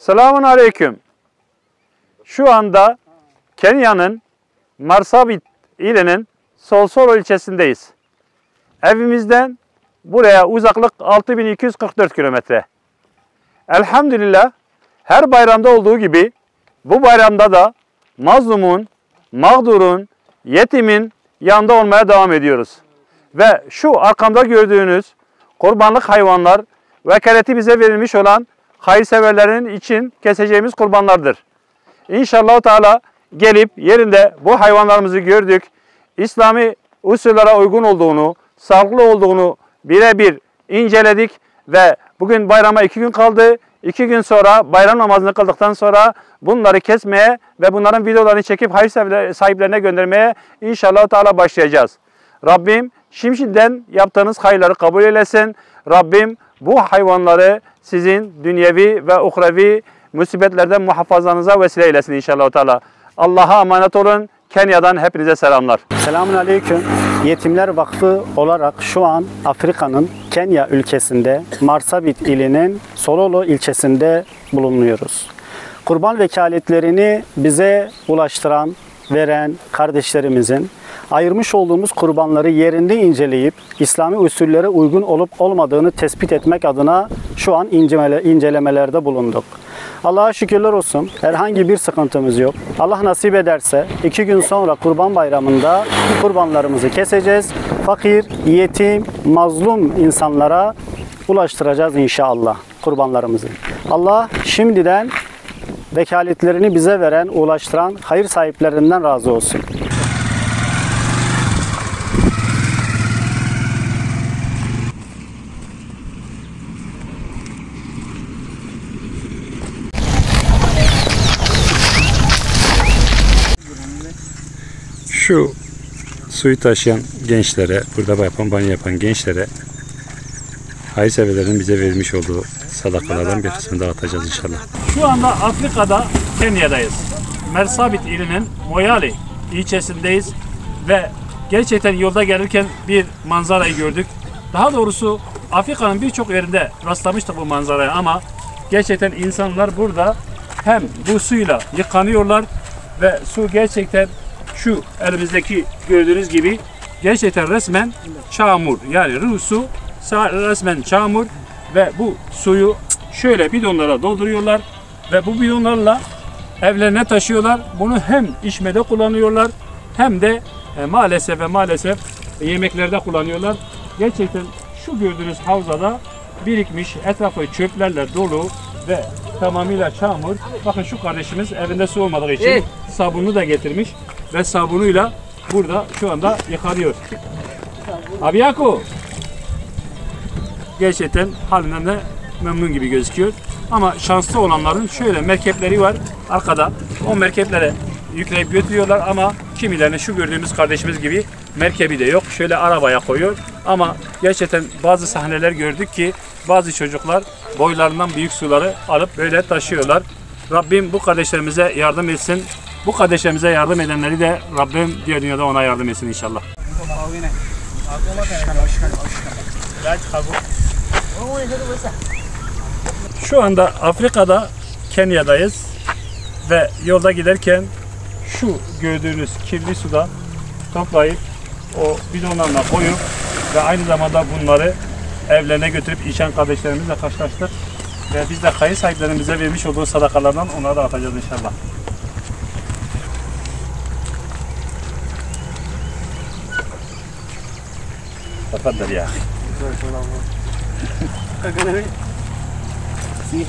Selamun Aleyküm. Şu anda Kenya'nın Marsabit ilinin Solsoro ilçesindeyiz. Evimizden buraya uzaklık 6244 kilometre. Elhamdülillah her bayramda olduğu gibi bu bayramda da mazlumun, mağdurun, yetimin yanında olmaya devam ediyoruz. Ve şu arkamda gördüğünüz kurbanlık hayvanlar vekaleti bize verilmiş olan hayırseverlerin için keseceğimiz kurbanlardır. İnşallah Teala gelip yerinde bu hayvanlarımızı gördük. İslami usullere uygun olduğunu, sağlıklı olduğunu birebir inceledik ve bugün bayrama 2 gün kaldı. 2 gün sonra bayram namazını kıldıktan sonra bunları kesmeye ve bunların videolarını çekip hayır sahiplerine göndermeye inşallah Teala başlayacağız. Rabbim şimdiden yaptığınız hayırları kabul eylesin. Rabbim bu hayvanları sizin dünyevi ve uhrevi musibetlerden muhafazanıza vesile eylesin inşallah Teala. Allah'a emanet olun. Kenya'dan hepinize selamlar. Selamun Aleyküm. Yetimler Vakfı olarak şu an Afrika'nın Kenya ülkesinde Marsabit ilinin Sololo ilçesinde bulunuyoruz. Kurban vekaletlerini bize ulaştıran, veren kardeşlerimizin ayırmış olduğumuz kurbanları yerinde inceleyip İslami usullere uygun olup olmadığını tespit etmek adına şu an incelemelerde bulunduk. Allah'a şükürler olsun. Herhangi bir sıkıntımız yok. Allah nasip ederse 2 gün sonra Kurban Bayramı'nda kurbanlarımızı keseceğiz. Fakir, yetim, mazlum insanlara ulaştıracağız inşallah kurbanlarımızı. Allah şimdiden vekaletlerini bize veren, ulaştıran hayır sahiplerinden razı olsun. Şu suyu taşıyan gençlere, burada banyo yapan gençlere hayırseverlerin bize vermiş olduğu sadakalardan bir kısmını dağıtacağız inşallah. Şu anda Afrika'da, Kenya'dayız. Marsabit ilinin Moyale ilçesindeyiz ve gerçekten yolda gelirken bir manzarayı gördük. Daha doğrusu Afrika'nın birçok yerinde rastlamıştık bu manzaraya ama gerçekten insanlar burada hem bu suyla yıkanıyorlar ve su gerçekten şu elimizdeki gördüğünüz gibi gerçekten resmen çamur, yani su resmen çamur ve bu suyu şöyle bidonlara dolduruyorlar ve bu bidonlarla evlerine taşıyorlar. Bunu hem içmede kullanıyorlar hem de maalesef yemeklerde kullanıyorlar. Gerçekten şu gördüğünüz havzada birikmiş, etrafı çöplerle dolu ve tamamıyla çamur. Bakın şu kardeşimiz evinde su olmadığı için sabunu da getirmiş ve sabunuyla burada şu anda yıkanıyor. Abi Yaku gerçekten halinden de memnun gibi gözüküyor. Ama şanslı olanların şöyle merkepleri var arkada. O merkeplere yükleyip götürüyorlar ama kimilerine şu gördüğümüz kardeşimiz gibi merkebi de yok. Şöyle arabaya koyuyor. Ama gerçekten bazı sahneler gördük ki bazı çocuklar boylarından büyük suları alıp böyle taşıyorlar. Rabbim bu kardeşlerimize yardım etsin. Bu kardeşlerimize yardım edenleri de Rabbim diğer dünyada ona yardım etsin inşallah. Şu anda Afrika'da, Kenya'dayız ve yolda giderken şu gördüğünüz kirli suda toplayıp o bidonlarına koyup ve aynı zamanda bunları evlerine götürüp içen kardeşlerimizle karşılaştık ve biz de hayır sahiplerimize vermiş olduğu sadakalardan onlara dağıtacağız inşallah. تفضل يا أخي. Sí,